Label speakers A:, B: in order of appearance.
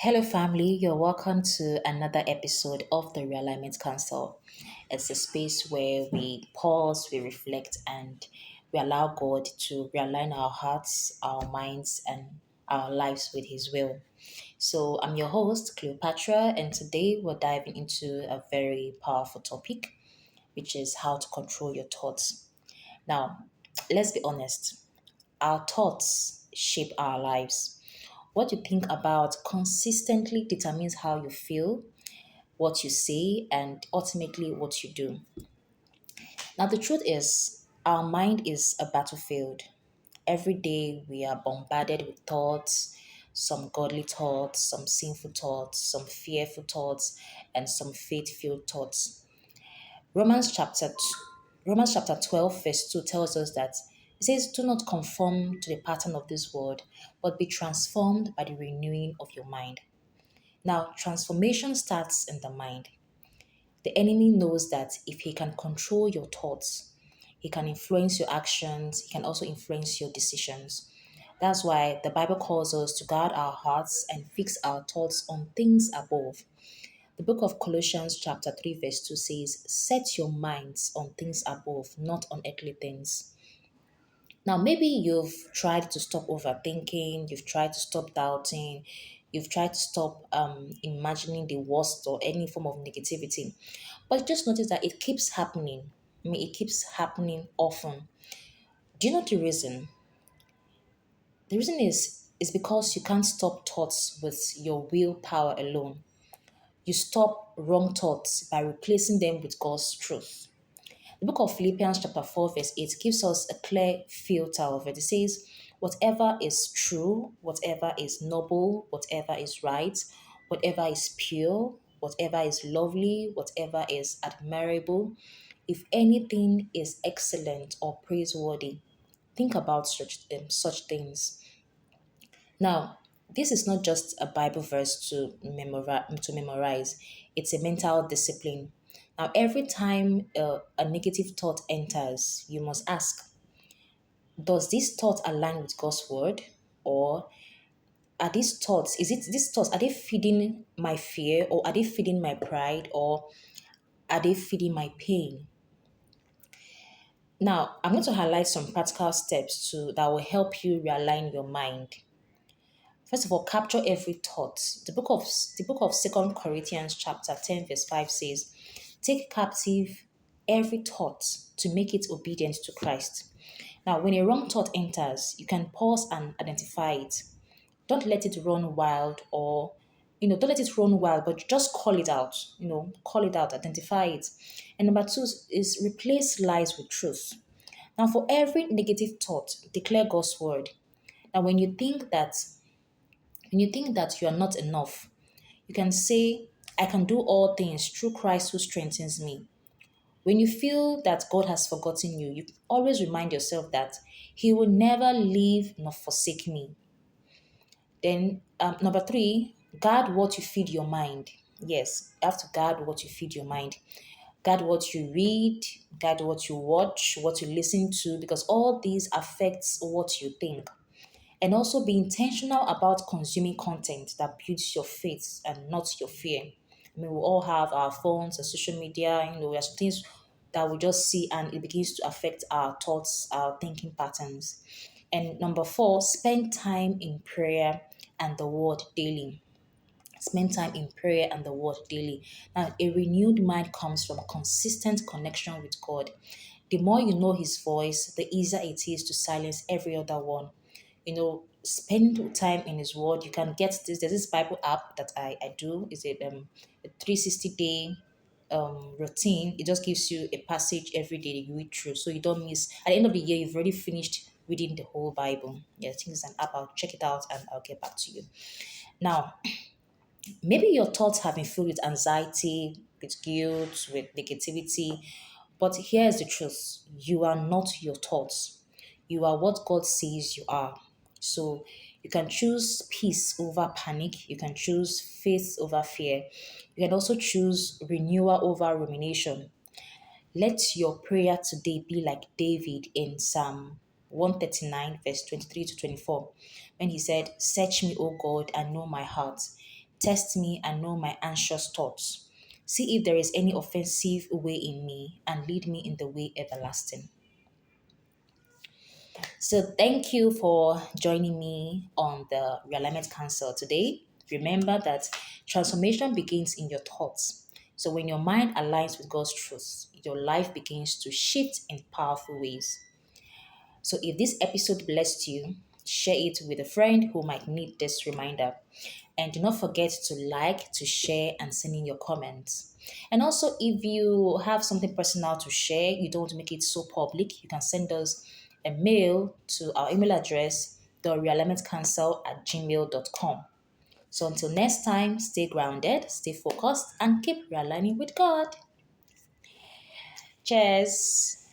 A: Hello, family. You're welcome to another episode of the Realignment Counsel. It's a space where we pause, we reflect, and we allow God to realign our hearts, our minds, and our lives with His will. So, I'm your host, Cleopatra, and today we're diving into a very powerful topic, which is how to control your thoughts. Now, let's be honest, our thoughts shape our lives. What you think about consistently determines how you feel, what you say, and ultimately what you do. Now, the truth is, our mind is a battlefield. Every day we are bombarded with thoughts, some godly thoughts, some sinful thoughts, some fearful thoughts, and some faith-filled thoughts. Romans chapter Romans chapter 12 verse 2 tells us that it says, "Do not conform to the pattern of this world, but be transformed by the renewing of your mind." Now, transformation starts in the mind. The enemy knows that if he can control your thoughts, he can influence your actions, he can also influence your decisions. That's why the Bible calls us to guard our hearts and fix our thoughts on things above. The book of Colossians, chapter 3, verse 2 says, "Set your minds on things above, not on earthly things." Now, maybe you've tried to stop overthinking, you've tried to stop doubting, you've tried to stop imagining the worst or any form of negativity. But just notice that it keeps happening. I mean, it keeps happening often. Do you know the reason? The reason is because you can't stop thoughts with your willpower alone. You stop wrong thoughts by replacing them with God's truth. The book of Philippians, chapter 4, verse 8, gives us a clear filter of it. It says, "Whatever is true, whatever is noble, whatever is right, whatever is pure, whatever is lovely, whatever is admirable, if anything is excellent or praiseworthy, think about such things." Now, this is not just a Bible verse to memorize. It's a mental discipline. Now, every time a negative thought enters, you must ask, does this thought align with God's word? Or these thoughts, are they feeding my fear, or are they feeding my pride, or are they feeding my pain? Now, I'm going to highlight some practical steps that will help you realign your mind. First of all, capture every thought. The book of Second Corinthians chapter 10 verse 5 says, "Take captive every thought to make it obedient to Christ." Now, when a wrong thought enters, you can pause and identify it. Don't let it run wild, or don't let it run wild, but just call it out. Call it out, identify it. And number two is replace lies with truth. Now, for every negative thought, declare God's word. Now, when you think that you are not enough, you can say, "I can do all things through Christ who strengthens me." When you feel that God has forgotten you, you always remind yourself that He will never leave nor forsake me. Then, number three, guard what you feed your mind. Yes, you have to guard what you feed your mind. Guard what you read, guard what you watch, what you listen to, because all these affects what you think. And also be intentional about consuming content that builds your faith and not your fear. I mean, we all have our phones and social media, there's things that we just see and it begins to affect our thoughts, our thinking patterns. And number four, spend time in prayer and the word daily. Spend time in prayer and the word daily. Now, a renewed mind comes from consistent connection with God. The more you know His voice, the easier it is to silence every other one. Spend time in His Word. You can get this. There's this Bible app that I do. It's a 360-day routine. It just gives you a passage every day that you read through, so you don't miss. At the end of the year, you've already finished reading the whole Bible. Yeah, I think it's an app. I'll check it out and I'll get back to you. Now, maybe your thoughts have been filled with anxiety, with guilt, with negativity. But here is the truth: you are not your thoughts, you are what God says you are. So you can choose peace over panic, you can choose faith over fear, you can also choose renewal over rumination. Let your prayer today be like David in Psalm 139, verse 23 to 24, when he said, "Search me, O God, and know my heart. Test me and know my anxious thoughts. See if there is any offensive way in me and lead me in the way everlasting. So thank you for joining me on the Realignment Council today. Remember that transformation begins in your thoughts. So when your mind aligns with God's truth, your life begins to shift in powerful ways. So if this episode blessed you, share it with a friend who might need this reminder. And do not forget to like, to share, and send in your comments. And also, if you have something personal to share, you don't want to make it so public, you can send us a mail to our email address, therealignmentcounsel@gmail.com. So until next time, stay grounded, stay focused, and keep realigning with God. Cheers.